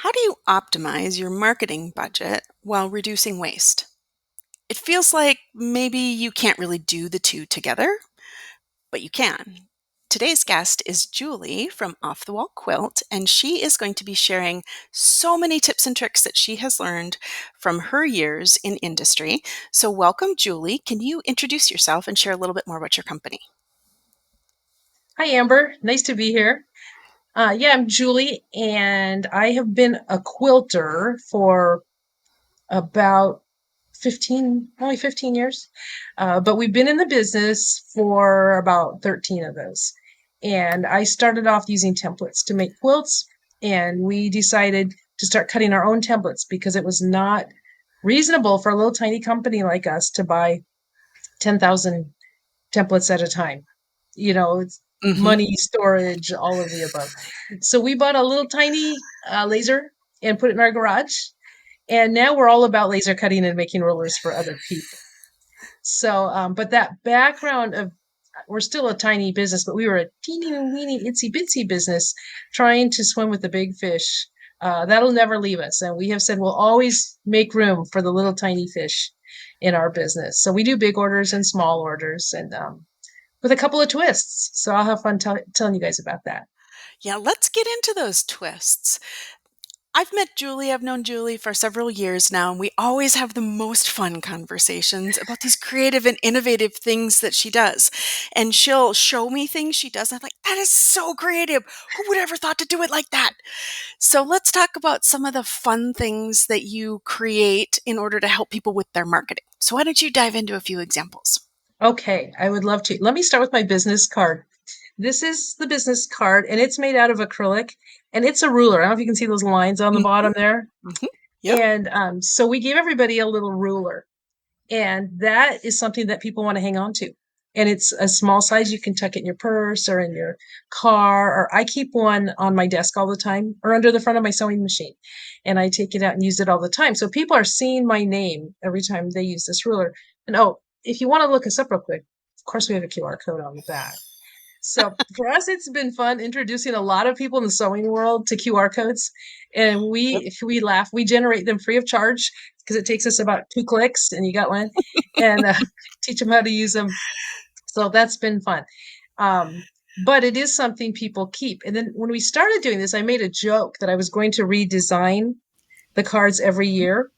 How do you optimize your marketing budget while reducing waste? It feels like maybe you can't really do the two together, but you can. Today's guest is Julie from Off the Wall Quilt, and she is going to be sharing so many tips and tricks that she has learned from her years in industry. So, welcome, Julie. Can you introduce yourself and share a little bit more about your company? Hi, Amber. Nice to be here. I'm Julie, and I have been a quilter for about only 15 years. But we've been in the business for about 13 of those. And I started off using templates to make quilts, and we decided to start cutting our own templates because it was not reasonable for a little tiny company like us to buy 10,000 templates at a time. It's Hmm. money, storage, all of the above. So we bought a little tiny laser and put it in our garage. And now we're all about laser cutting and making rollers for other people. But that background of we're still a tiny business, but we were a teeny weeny itsy bitsy business trying to swim with the big fish. That'll never leave us. And we have said we'll always make room for the little tiny fish in our business. So we do big orders and small orders and with a couple of twists. So I'll have fun telling you guys about that. Yeah, let's get into those twists. I've met Julie, I've known Julie for several years now, and we always have the most fun conversations about these creative and innovative things that she does. And she'll show me things she does, and I'm like, that is so creative. Who would ever thought to do it like that? So let's talk about some of the fun things that you create in order to help people with their marketing. So why don't you dive into a few examples? Okay, I would love to. Let me start with my business card. This is the business card, and it's made out of acrylic, and it's a ruler. I don't know if you can see those lines on the Mhm, bottom there. mhm. Yep. And so we gave everybody a little ruler, and that is something that people want to hang on to. And it's a small size. You can tuck it in your purse or in your car, or I keep one on my desk all the time or under the front of my sewing machine. And I take it out and use it all the time. So people are seeing my name every time they use this ruler. And oh, if you want to look us up real quick, of course, we have a QR code on the back. So for us, it's been fun introducing a lot of people in the sewing world to QR codes, and Yep. we laugh. We generate them free of charge because it takes us about 2 clicks, and you got one, and teach them how to use them. So that's been fun. Um, but it is something people keep. And then when we started doing this, I made a joke that I was going to redesign the cards every year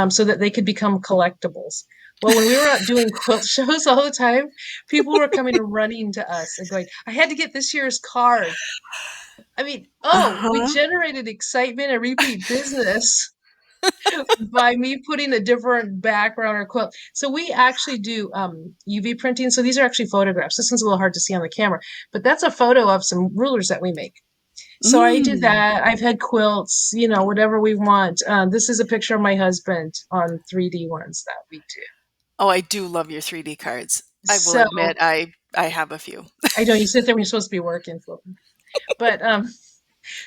so that they could become collectibles. Well, when we were out doing quilt shows all the time, people were coming running to us and going, I had to get this year's card. I mean, oh, we Uh-huh. generated excitement and repeat business by me putting a different background or quilt. So we actually do UV printing. So these are actually photographs. This one's a little hard to see on the camera, but that's a photo of some rulers that we make. So I do Mm. that. I've had quilts, whatever we want. This is a picture of my husband on 3D ones that we do. Oh, I do love your 3D cards. I will So admit I have a few. I know you sit there when you're supposed to be working for them. But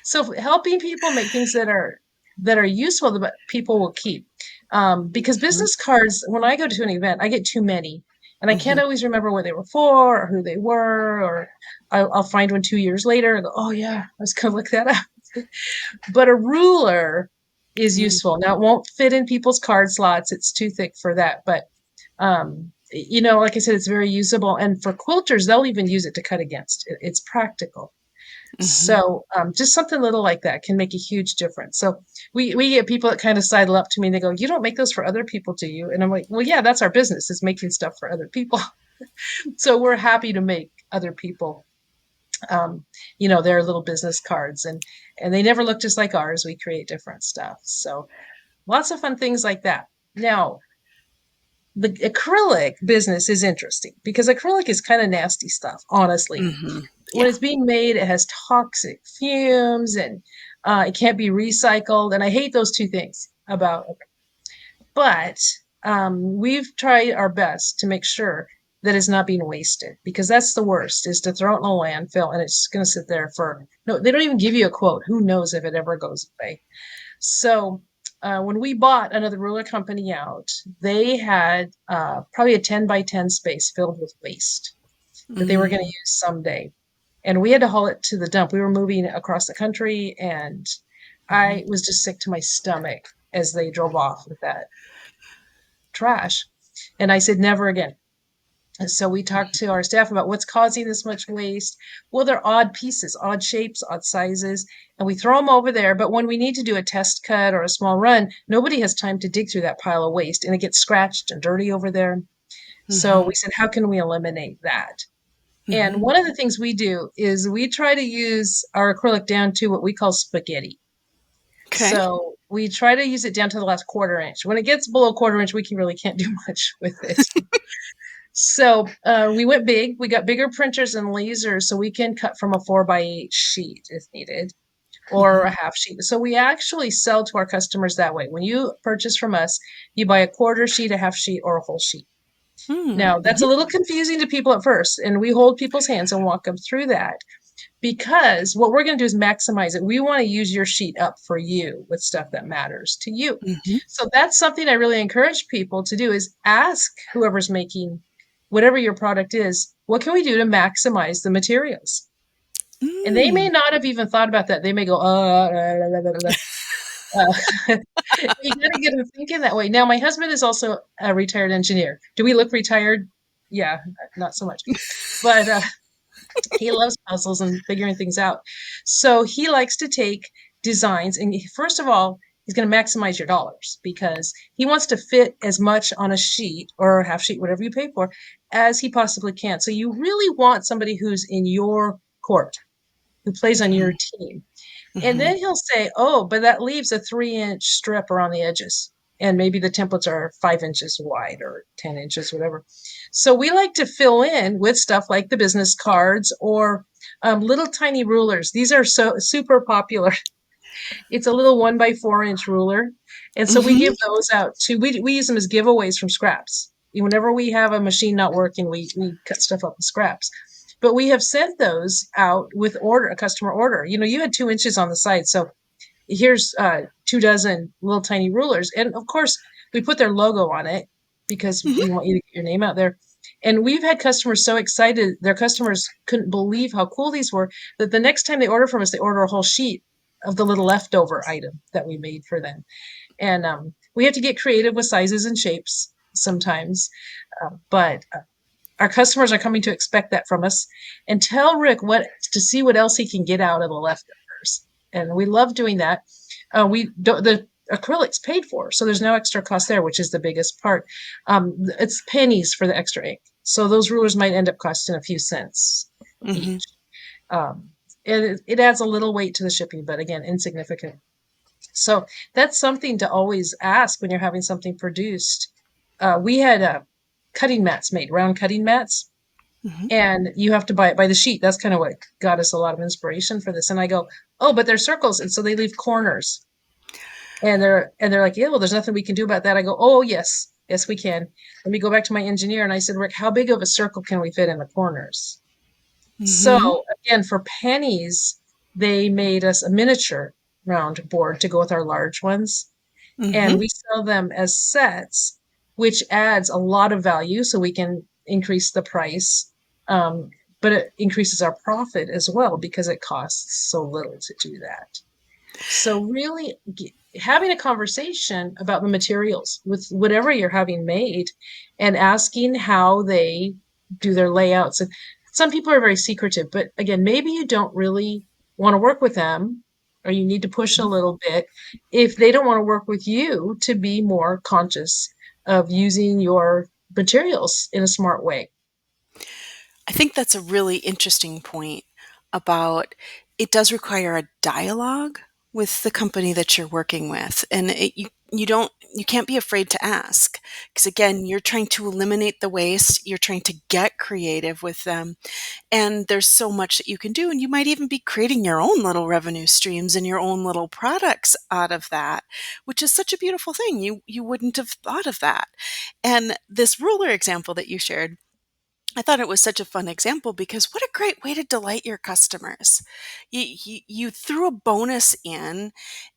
so helping people make things that are useful that people will keep. Because Mhm, business cards, when I go to an event, I get too many. And I can't mhm. always remember what they were for or who they were, or I'll find one 2 years later and go, oh yeah, I was gonna look that up. But a ruler is Mm. useful. Now it won't fit in people's card slots. It's too thick for that. But like I said, it's very usable. And for quilters, they'll even use it to cut against. It's practical. Mhm. So just something little like that can make a huge difference. So we get people that kind of sidle up to me and they go, "You don't make those for other people, do you?" And I'm like, "Well, yeah, that's our business is making stuff for other people." So we're happy to make other people, their little business cards, and they never look just like ours. We create different stuff. So lots of fun things like that. Now, the acrylic business is interesting because acrylic is kind of nasty stuff, honestly. Mhm. When Yeah. it's being made, it has toxic fumes and it can't be recycled. And I hate those two things about it. But we've tried our best to make sure that it's not being wasted because that's the worst is to throw it in a landfill and it's going to sit there for no, they don't even give you a quote. Who knows if it ever goes away? So when we bought another ruler company out, they had probably a 10 by 10 space filled with waste that they were going to Mm. use someday. And we had to haul it to the dump. We were moving across the country and Mhm. I was just sick to my stomach as they drove off with that trash. And I said, never again. And so we talked to our staff about what's causing this much waste. Well, they're odd pieces, odd shapes, odd sizes, and we throw them over there. But when we need to do a test cut or a small run, nobody has time to dig through that pile of waste and it gets scratched and dirty over there. So we Mhm. said, how can we eliminate that? And Mhm. one of the things we do is we try to use our acrylic down to what we call spaghetti. Okay. So we try to use it down to the last quarter inch. When it gets below quarter inch, we can really can't do much with it. So we went big. We got bigger printers and lasers, so we can cut from a 4x8 sheet if needed, or Mhm. a half sheet. So we actually sell to our customers that way. When you purchase from us, you buy a quarter sheet, a half sheet, or a whole sheet. Mm. Now that's Mhm. a little confusing to people at first, and we hold people's hands and walk them through that because what we're going to do is maximize it. We want to use your sheet up for you with stuff that matters to you. Mhm. So that's something I really encourage people to do is ask whoever's making whatever your product is, what can we do to maximize the materials? And they may Mm. not have even thought about that. They may go, you got to get them thinking that way. Now, my husband is also a retired engineer. Do we look retired? Yeah, not so much. But he loves puzzles and figuring things out. So he likes to take designs and first of all, he's going to maximize your dollars because he wants to fit as much on a sheet or a half sheet, whatever you pay for, as he possibly can. So you really want somebody who's in your court, who plays on your Mhm. team. And Mhm. then he'll say, oh, but that leaves a 3 inch strip around the edges. And maybe the templates are 5 inches wide or 10 inches, whatever. So we like to fill in with stuff like the business cards or little tiny rulers. These are so super popular. It's a little 1x4 inch ruler. And so we Mhm. give those out to, we use them as giveaways from scraps. Whenever we have a machine not working, we cut stuff up with scraps. But we have sent those out with a customer order. You had 2 inches on the side. So here's 2 dozen little tiny rulers. And of course, we put their logo on it because Mhm. we want you to get your name out there. And we've had customers so excited, their customers couldn't believe how cool these were that the next time they order from us, they order a whole sheet of the little leftover item that we made for them. And we have to get creative with sizes and shapes sometimes. But our customers are coming to expect that from us. And tell Rick what to see what else he can get out of the leftovers. And we love doing that. We don't, the acrylics paid for, so there's no extra cost there, which is the biggest part. It's pennies for the extra ink. So those rulers might end up costing a few cents Mhm. each. Um, it adds a little weight to the shipping, but again, insignificant. So that's something to always ask when you're having something produced. We had cutting mats made, round cutting mats, Mhm. and you have to buy it by the sheet. That's kind of what got us a lot of inspiration for this. And I go, oh, but they're circles, and so they leave corners. And they're like, yeah, well, there's nothing we can do about that. I go, oh yes, yes we can. Let me go back to my engineer, and I said, Rick, how big of a circle can we fit in the corners? Mhm. So again, for pennies, they made us a miniature round board to go with our large ones, Mhm. and we sell them as sets, which adds a lot of value so we can increase the price. Um, but it increases our profit as well because it costs so little to do that. So really having a conversation about the materials with whatever you're having made and asking how they do their layouts. And some people are very secretive, but again, maybe you don't really want to work with them or you need to push a little bit if they don't want to work with you to be more conscious of using your materials in a smart way. I think that's a really interesting point about it does require a dialogue with the company that you're working with, and you can't be afraid to ask because again, you're trying to eliminate the waste, you're trying to get creative with them, and there's so much that you can do, and you might even be creating your own little revenue streams and your own little products out of that, which is such a beautiful thing. You wouldn't have thought of that. And this ruler example that you shared, I thought it was such a fun example because what a great way to delight your customers. You threw a bonus in,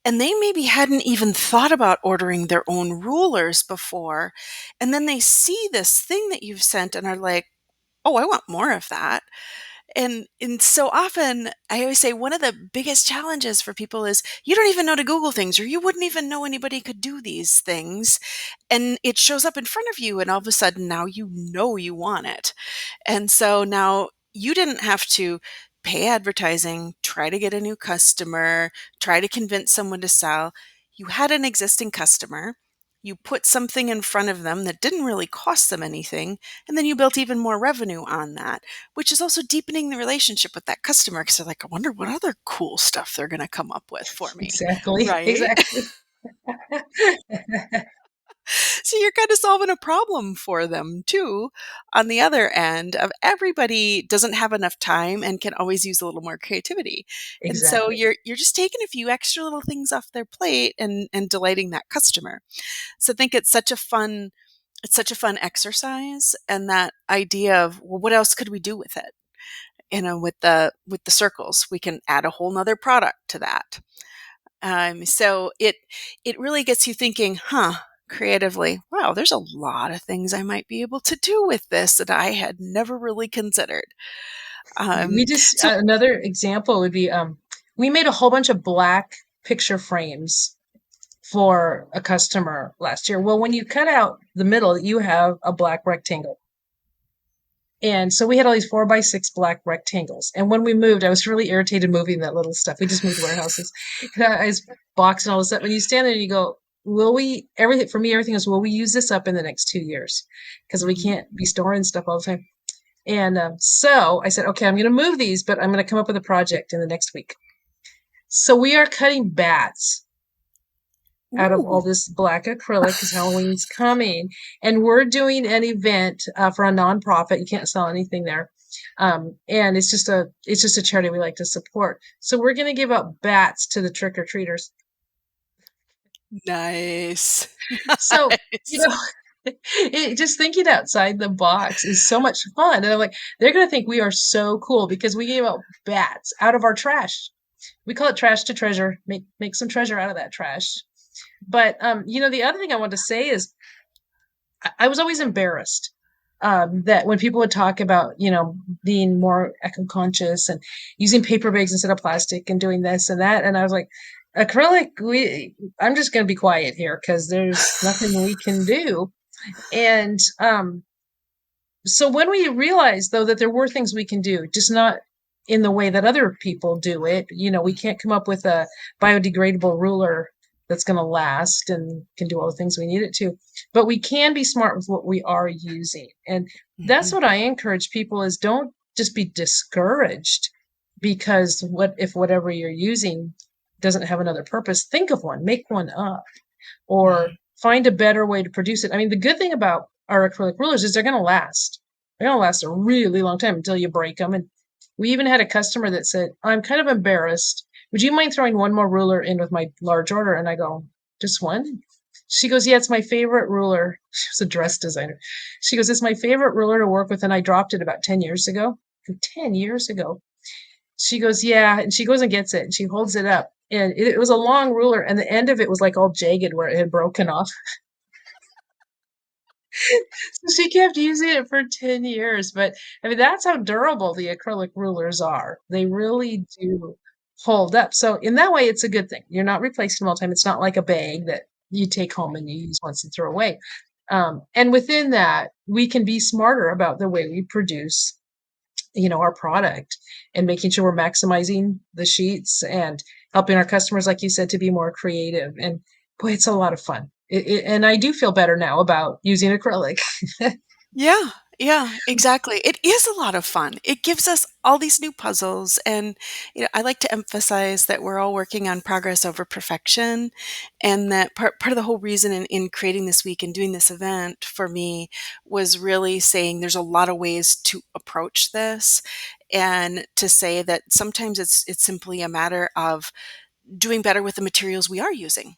and they maybe hadn't even thought about ordering their own rulers before. And then they see this thing that you've sent and are like, oh, I want more of that. And so often I always say one of the biggest challenges for people is you don't even know to Google things, or you wouldn't even know anybody could do these things. And it shows up in front of you, and all of a sudden now you know you want it. And so now you didn't have to pay advertising, try to get a new customer, try to convince someone to sell. You had an existing customer. You put something in front of them that didn't really cost them anything, and then you built even more revenue on that, which is also deepening the relationship with that customer because they're like, I wonder what other cool stuff they're going to come up with for me. Exactly, Right? exactly. So you're kind of solving a problem for them too. On the other end of everybody doesn't have enough time and can always use a little more creativity. And so Exactly. you're just taking a few extra little things off their plate and delighting that customer. So I think it's such a fun exercise, and that idea of, well, what else could we do with it? With the circles, we can add a whole nother product to that. So it really gets you thinking, huh, creatively, wow, there's a lot of things I might be able to do with this that I had never really considered. We just So another example would be we made a whole bunch of black picture frames for a customer last year. Well, when you cut out the middle, you have a black rectangle. And so we had all these 4x6 black rectangles. And when we moved, I was really irritated moving that little stuff. We just moved warehouses. And I was boxing all this up. When you stand there and you go, will we, everything, for me, everything is, will we use this up in the next 2 years? Because we mhm, can't be storing stuff all the time. And so I said, okay, I'm going to move these, but I'm going to come up with a project in the next week. So we are cutting bats out of all ooh, this black acrylic because Halloween's coming, and we're doing an event for a nonprofit. You can't sell anything there, and it's just a charity we like to support. So we're going to give out bats to the trick or treaters. nice, So you nice. know. Just thinking outside the box is so much fun. And I'm like, they're going to think we are so cool because we gave out bats out of our trash. We call it trash to treasure. Make some treasure out of that trash. But the other thing I want to say is I was always embarrassed that when people would talk about, being more eco-conscious and using paper bags instead of plastic and doing this and that, and I was like, acrylic, I'm just going to be quiet here because there's nothing we can do. And so when we realized though that there were things we can do, just not in the way that other people do it, we can't come up with a biodegradable ruler that's going to last and can do all the things we need it to, but we can be smart with what we are using. And that's Mhm. what I encourage people is don't just be discouraged because what if whatever you're using doesn't have another purpose, think of one, make one up or Mhm. find a better way to produce it. I mean, the good thing about our acrylic rulers is they're going to last. They're going to last a really long time until you break them. And we even had a customer that said, I'm kind of embarrassed. Would you mind throwing one more ruler in with my large order? And I go, just one? She goes, yeah, it's my favorite ruler. She was a dress designer. She goes, it's my favorite ruler to work with. And I dropped it about 10 years ago. 10 years ago. She goes, yeah. And she goes and gets it and she holds it up. And it was a long ruler, and the end of it was like all jagged where it had broken off. So she kept using it for 10 years. But I mean, that's how durable the acrylic rulers are. They really do hold up. So in that way, it's a good thing. You're not replacing them all the time. It's not like a bag that you take home and you use once and throw away. And within that, we can be smarter about the way we produce our product and making sure we're maximizing the sheets and helping our customers, like you said, to be more creative. And boy, it's a lot of fun. And I do feel better now about using acrylic. Yeah, yeah, exactly. It is a lot of fun. It gives us all these new puzzles, and I like to emphasize that we're all working on progress over perfection, and that part of the whole reason in creating this week and doing this event for me was really saying there's a lot of ways to approach this, and to say that sometimes it's simply a matter of doing better with the materials we are using.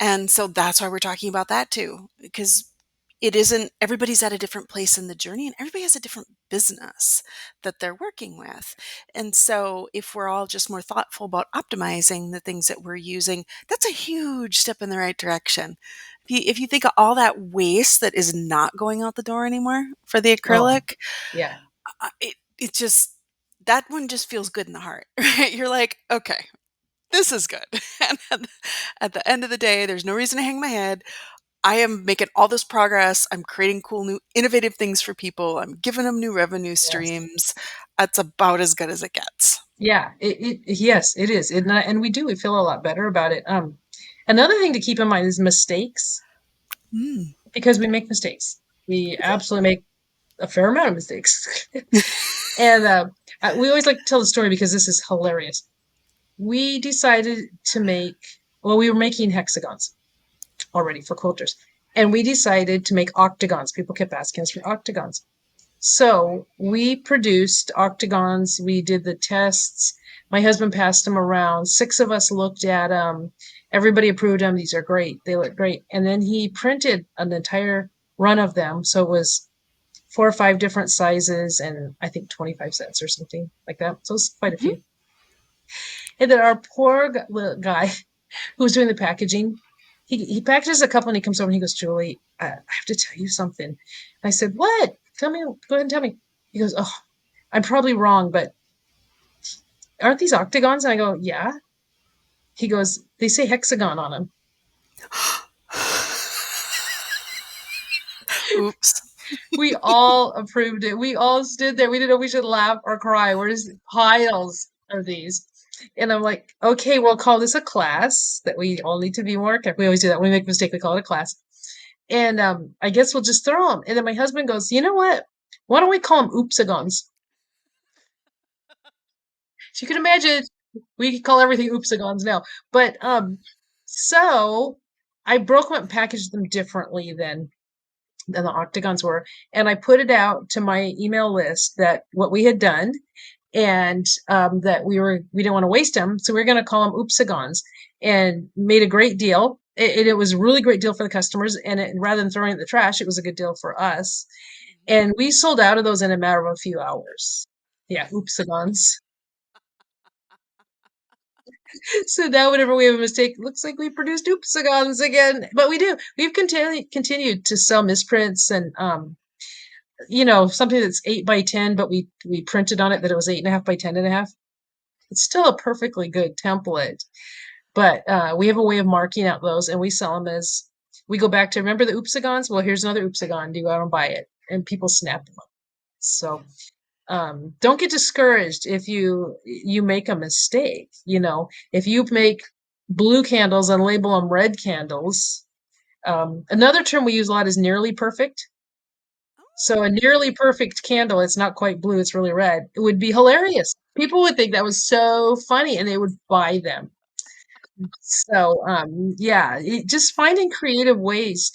And so that's why we're talking about that too, because it isn't everybody's at a different place in the journey, and everybody has a different business that they're working with. And so if we're all just more thoughtful about optimizing the things that we're using, that's a huge step in the right direction. If you think of all that waste that is not going out the door anymore for the Oh, acrylic, yeah. it just that one just feels good in the heart, right? You're like, okay, this is good. And at the end of the day, there's no reason to hang my head. I am making all this progress. I'm creating cool, new, innovative things for people. I'm giving them new revenue Yes. streams. That's about as good as it gets. Yeah, yes, it is. And we feel a lot better about it. Another thing to keep in mind is mistakes, Mm. because we make mistakes. We absolutely make a fair amount of mistakes. And we always like to tell the story because this is hilarious. We decided to make, well, we were making hexagons already for quilters, and we decided to make octagons. People kept asking us for octagons. So we produced octagons. We did the tests. My husband passed them around. Six of us looked at them. Everybody approved them. These are great. They look great. And then he printed an entire run of them. So it was 4 or 5 different sizes and I think 25 cents or something like that. So it's quite a Mhm. few. And then our poor little guy who was doing the packaging, he packages a couple and he comes over and he goes, Julie, I have to tell you something. And I said, what? Tell me, go ahead and tell me. He goes, oh, I'm probably wrong, but aren't these octagons? And I go, yeah. He goes, they say hexagon on them. Oops. We all approved it. We all stood there. We didn't know if we should laugh or cry. We're just piles of these. And I'm like, okay, we'll call this a class that we all need to be more careful. We always do that. When we make a mistake, we call it a class. And I guess we'll just throw them. And then my husband goes, you know what? Why don't we call them oopsagons? So you can imagine we could call everything oopsagons now. But so I broke them up and packaged them differently than the octagons were. And I put it out to my email list that what we had done, and that we didn't want to waste them. So we are going to call them oopsagons, and made a great deal. It was a really great deal for the customers. And rather than throwing it in the trash, it was a good deal for us. And we sold out of those in a matter of a few hours. Yeah, oopsagons. So now whenever we have a mistake, it looks like we produced oopsagons again. But we do. We've continued to sell misprints, and something that's 8 by 10, but we printed on it that it was 8.5 by 10.5. It's still a perfectly good template, but we have a way of marking out those, and we sell them as we go back to, remember the oopsagons? Well, here's another oopsagon. Do you go out and buy it? And people snap them up. So don't get discouraged if you make a mistake. If you make blue candles and label them red candles. Another term we use a lot is nearly perfect. So a nearly perfect candle, it's not quite blue, it's really red. It would be hilarious. People would think that was so funny and they would buy them. So yeah, just finding creative ways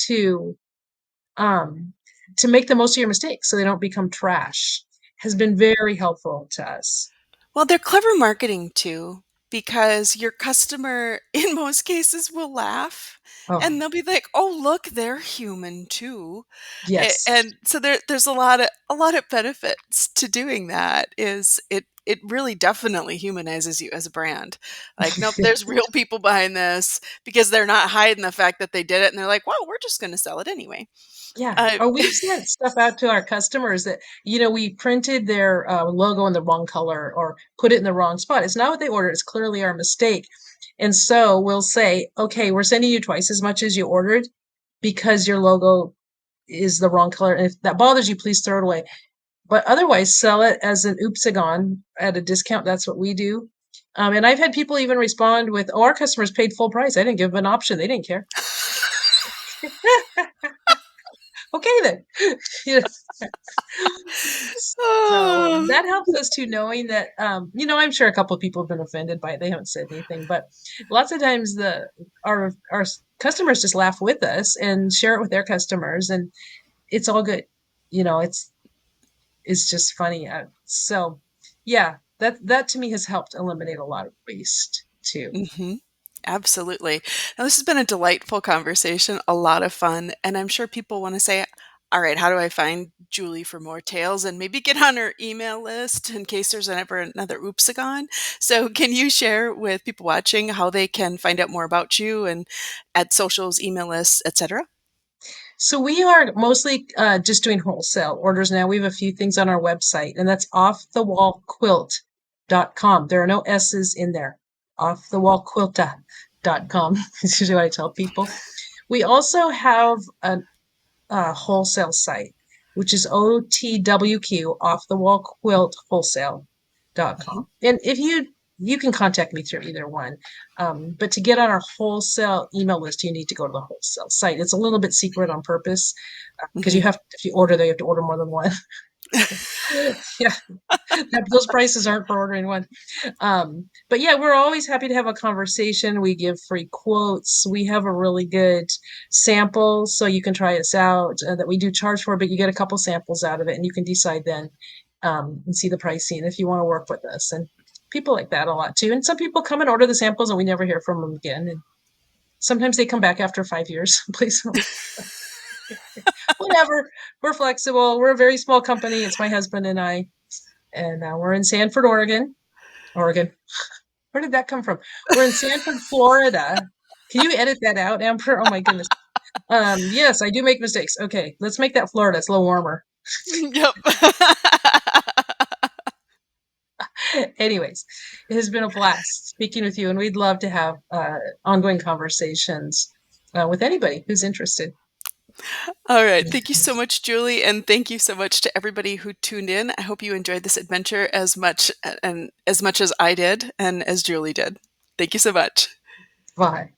um to make the most of your mistakes so they don't become trash has been very helpful to us. Well, they're clever marketing too, because your customer in most cases will laugh Oh, and they'll be like, "Oh, look, they're human too." yes. And so there's a lot of benefits to doing that. Is it really definitely humanizes you as a brand. Like, nope, there's real people behind this because they're not hiding the fact that they did it and they're like, "Well, we're just going to sell it anyway." Yeah. Uh, Or we've sent stuff out to our customers that, we printed their logo in the wrong color or put it in the wrong spot. It's not what they ordered. It's clearly our mistake. And so we'll say, okay, we're sending you twice as much as you ordered because your logo is the wrong color. And if that bothers you, please throw it away. But otherwise, sell it as an oopsagon at a discount. That's what we do. And I've had people even respond with, oh, our customers paid full price. I didn't give them an option. They didn't care. Okay, then. You know, so oh, that helps us too, knowing that, I'm sure a couple of people have been offended by it. They haven't said anything, but lots of times our customers just laugh with us and share it with their customers, and it's all good. It's just funny. So yeah, that to me has helped eliminate a lot of waste too. mhm. Absolutely. Now, this has been a delightful conversation, a lot of fun, and I'm sure people want to say, all right, how do I find Julie for more tales and maybe get on her email list in case there's ever another oopsagon? So, can you share with people watching how they can find out more about you and add socials, email lists, etc.? So we are mostly just doing wholesale orders now. We have a few things on our website, and that's offthewallquilt.com. There are no S's in there. Offthewallquilta.com is usually what I tell people. We also have a wholesale site, which is OTWQ, off the wall quilt wholesale.com. And if you can contact me through either one. But to get on our wholesale email list, you need to go to the wholesale site. It's a little bit secret on purpose because you Mhm. have, if you order there, you have to order more than one. So, yeah, those prices aren't for ordering one. But yeah, we're always happy to have a conversation. We give free quotes. We have a really good sample, so you can try us out that we do charge for, but you get a couple samples out of it and you can decide then and see the pricing if you want to work with us. And people like that a lot too. And some people come and order the samples and we never hear from them again. And sometimes they come back after 5 years. Please, whatever. We're flexible. We're a very small company. It's my husband and I, and we're in Sanford, Oregon. Oregon. Where did that come from? We're in Sanford, Florida. Can you edit that out, Amber? Oh my goodness. Yes, I do make mistakes. Okay, let's make that Florida. It's a little warmer. Yep. Anyways, it has been a blast speaking with you, and we'd love to have ongoing conversations with anybody who's interested. All right. Thank you so much, Julie, and thank you so much to everybody who tuned in. I hope you enjoyed this adventure as much as I did and as Julie did. Thank you so much. Bye.